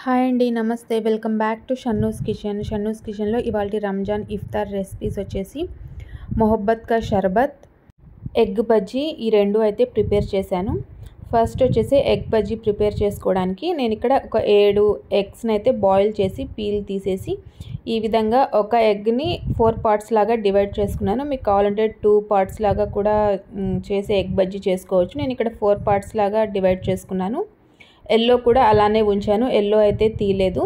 Hi అండి, నమస్తే. Welcome back to Shannu's kitchen. Shannu's కిచెన్లో ఇవాళ రంజాన్ ఇఫ్తార్ రెసిపీస్ వచ్చేసి మొహబ్బత్ కా షర్బత్, ఎగ్ బజ్జీ, ఈ రెండు అయితే ప్రిపేర్ చేశాను. ఫస్ట్ వచ్చేసి ఎగ్ బజ్జీ ప్రిపేర్ చేసుకోవడానికి నేను ఇక్కడ ఒక 7 ఎగ్స్ని అయితే బాయిల్ చేసి పీల్ తీసేసి ఈ విధంగా ఒక ఎగ్ని 4 పార్ట్స్ లాగా డివైడ్ చేసుకున్నాను. మీకు కావాలంటే 2 పార్ట్స్ లాగా కూడా చేసి ఎగ్ బజ్జీ చేసుకోవచ్చు. నేను ఇక్కడ 4 పార్ట్స్ లాగా డివైడ్ చేసుకున్నాను. ఎల్లో కూడా అలానే ఉంచాను, ఎల్లో అయితే తీయలేదు.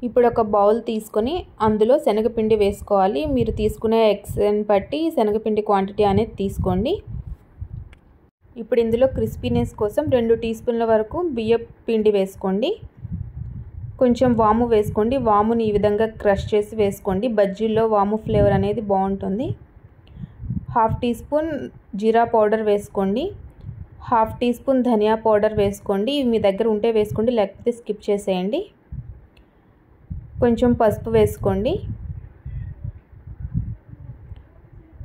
ఇప్పుడు ఒక బౌల్ తీసుకొని అందులో శనగపిండి వేసుకోవాలి. మీరు తీసుకునే ఎగ్స్ని బట్టి శనగపిండి క్వాంటిటీ అనేది తీసుకోండి. ఇప్పుడు ఇందులో క్రిస్పీనెస్ కోసం 2 టీ స్పూన్ల వరకు బియ్యం పిండి వేసుకోండి. కొంచెం వాము వేసుకోండి. వాముని ఈ విధంగా క్రష్ చేసి వేసుకోండి. బజ్జీల్లో వాము ఫ్లేవర్ అనేది బాగుంటుంది. 1/2 టీ స్పూన్ జీరా పౌడర్ వేసుకోండి. 1/2 టీ స్పూన్ ధనియా పౌడర్ వేసుకోండి. మీ దగ్గర ఉంటే వేసుకోండి, లేకపోతే స్కిప్ చేసేయండి. కొంచెం పసుపు వేసుకోండి.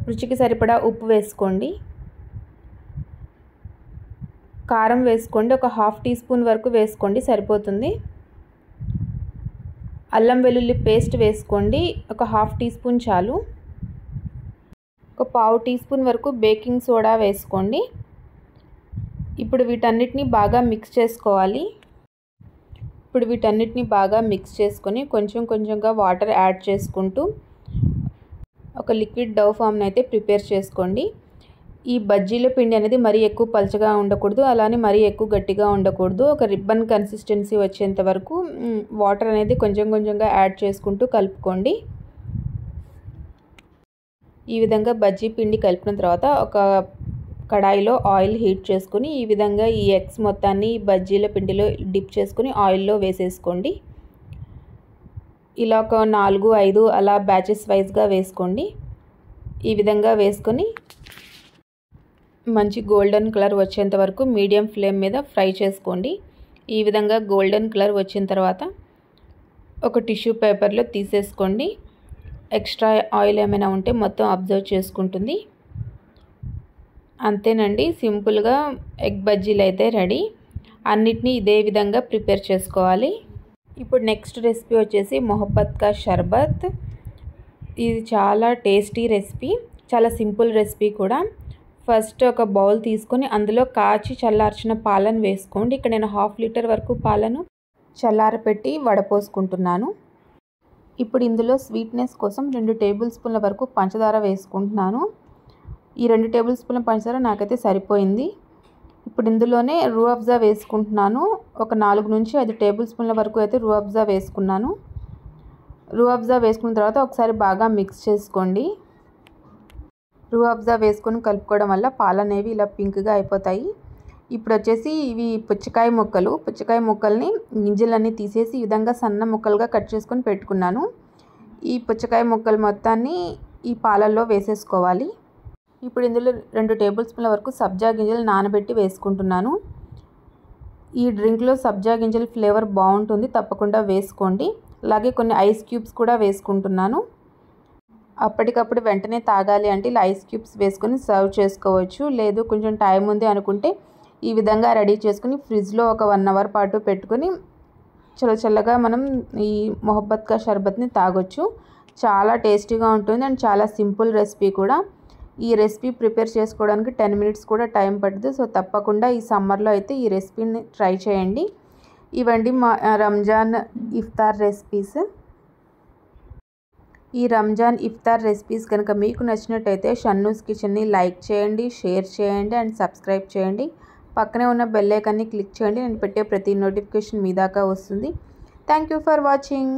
రుచికి సరిపడా ఉప్పు వేసుకోండి. కారం వేసుకోండి. ఒక 1/2 టీ స్పూన్ వరకు వేసుకోండి, సరిపోతుంది. అల్లం వెల్లుల్లి పేస్ట్ వేసుకోండి. ఒక 1/2 టీ స్పూన్ చాలు. ఒక 1/2 టీ స్పూన్ వరకు బేకింగ్ సోడా వేసుకోండి. ఇప్పుడు వీటన్నిటిని బాగా మిక్స్ చేసుకోవాలి. ఇప్పుడు వీటన్నిటిని బాగా మిక్స్ చేసుకొని కొంచెం కొంచెంగా వాటర్ యాడ్ చేసుకుంటూ ఒక లిక్విడ్ డౌ ఫామ్ని అయితే ప్రిపేర్ చేసుకోండి. ఈ బజ్జీల పిండి అనేది మరీ ఎక్కువ పలచగా ఉండకూడదు, అలానే మరీ ఎక్కువ గట్టిగా ఉండకూడదు. ఒక రిబ్బన్ కన్సిస్టెన్సీ వచ్చేంత వరకు వాటర్ అనేది కొంచెం కొంచెంగా యాడ్ చేసుకుంటూ కలుపుకోండి. ఈ విధంగా బజ్జీ పిండి కలిపిన తర్వాత ఒక కడాయిలో ఆయిల్ హీట్ చేసుకుని ఈ విధంగా ఈ ఎగ్స్ మొత్తాన్ని బజ్జీల పిండిలో డిప్ చేసుకుని ఆయిల్లో వేసేసుకోండి. ఇలా ఒక 4-5 అలా బ్యాచెస్ వైజ్గా వేసుకోండి. ఈ విధంగా వేసుకొని మంచి గోల్డెన్ కలర్ వచ్చేంత వరకు మీడియం ఫ్లేమ్ మీద ఫ్రై చేసుకోండి. ఈ విధంగా గోల్డెన్ కలర్ వచ్చిన తర్వాత ఒక టిష్యూ పేపర్లో తీసేసుకోండి. ఎక్స్ట్రా ఆయిల్ ఏమైనా ఉంటే మొత్తం అబ్జర్వ్ చేసుకుంటుంది. అంతేనండి, సింపుల్గా ఎగ్ బజ్జీలు అయితే రెడీ. అన్నిటినీ ఇదే విధంగా ప్రిపేర్ చేసుకోవాలి. ఇప్పుడు నెక్స్ట్ రెసిపీ వచ్చేసి మొహబ్బత్ కా షర్బత్. ఇది చాలా టేస్టీ రెసిపీ, చాలా సింపుల్ రెసిపీ కూడా. ఫస్ట్ ఒక బౌల్ తీసుకొని అందులో కాచి చల్లార్చిన పాలను వేసుకోండి. ఇక్కడ నేను 1/2 లీటర్ వరకు పాలను చల్లారపెట్టి వడపోసుకుంటున్నాను. ఇప్పుడు ఇందులో స్వీట్నెస్ కోసం 2 టేబుల్ స్పూన్ల వరకు పంచదార వేసుకుంటున్నాను. ఈ 2 టేబుల్ స్పూన్ల పంచదార నాకైతే సరిపోయింది. ఇప్పుడు ఇందులోనే రూఅఫ్జా వేసుకుంటున్నాను. ఒక 4-5 టేబుల్ స్పూన్ల వరకు అయితే రూఅఫ్జా వేసుకున్నాను. రూఅఫ్జా వేసుకున్న తర్వాత ఒకసారి బాగా మిక్స్ చేసుకోండి. రూఅఫ్జా వేసుకొని కలుపుకోవడం వల్ల పాలు అనేవి ఇలా పింక్గా అయిపోతాయి. ఇప్పుడు వచ్చేసి ఇవి పుచ్చకాయ ముక్కల్ని గింజలన్నీ తీసేసి ఈ విధంగా సన్న ముక్కలుగా కట్ చేసుకొని పెట్టుకున్నాను. ఈ పుచ్చకాయ ముక్కలు మొత్తాన్ని ఈ పాలల్లో వేసేసుకోవాలి. ఇప్పుడు ఇందులో 2 టేబుల్ స్పూన్ల వరకు సబ్జా గింజలు నానబెట్టి వేసుకుంటున్నాను. ఈ డ్రింక్లో సబ్జా గింజల ఫ్లేవర్ బాగుంటుంది, తప్పకుండా వేసుకోండి. అలాగే కొన్ని ఐస్ క్యూబ్స్ కూడా వేసుకుంటున్నాను. అప్పటికప్పుడు వెంటనే తాగాలి అంటే ఇలా ఐస్ క్యూబ్స్ వేసుకొని సర్వ్ చేసుకోవచ్చు. లేదు కొంచెం టైం ఉంది అనుకుంటే ఈ విధంగా రెడీ చేసుకుని ఫ్రిడ్జ్లో ఒక 1 అవర్ పాటు పెట్టుకొని చల్లగా మనం ఈ మొహబ్బత్ కా షర్బత్ని తాగొచ్చు. చాలా టేస్టీగా ఉంటుంది అండ్ చాలా సింపుల్ రెసిపీ కూడా. ఈ రెసిపీ ప్రిపేర్ చేసుకోవడానికి 10 మినిట్స్ కూడా టైం పడుతుంది. సో తప్పకుండా ఈ సమ్మర్లో అయితే ఈ రెసిపీని ట్రై చేయండి. ఇవండి మా రంజాన్ ఇఫ్తార్ రెసిపీస్. ఈ రంజాన్ ఇఫ్తార్ రెసిపీస్ కనుక మీకు నచ్చినట్టయితే షన్నూస్ కిచెన్ని లైక్ చేయండి, షేర్ చేయండి అండ్ సబ్స్క్రైబ్ చేయండి. పక్కనే ఉన్న బెల్ ఐకాన్ని క్లిక్ చేయండి. నేను పెట్టే ప్రతి నోటిఫికేషన్ మీ దాకా వస్తుంది. Thank you for watching.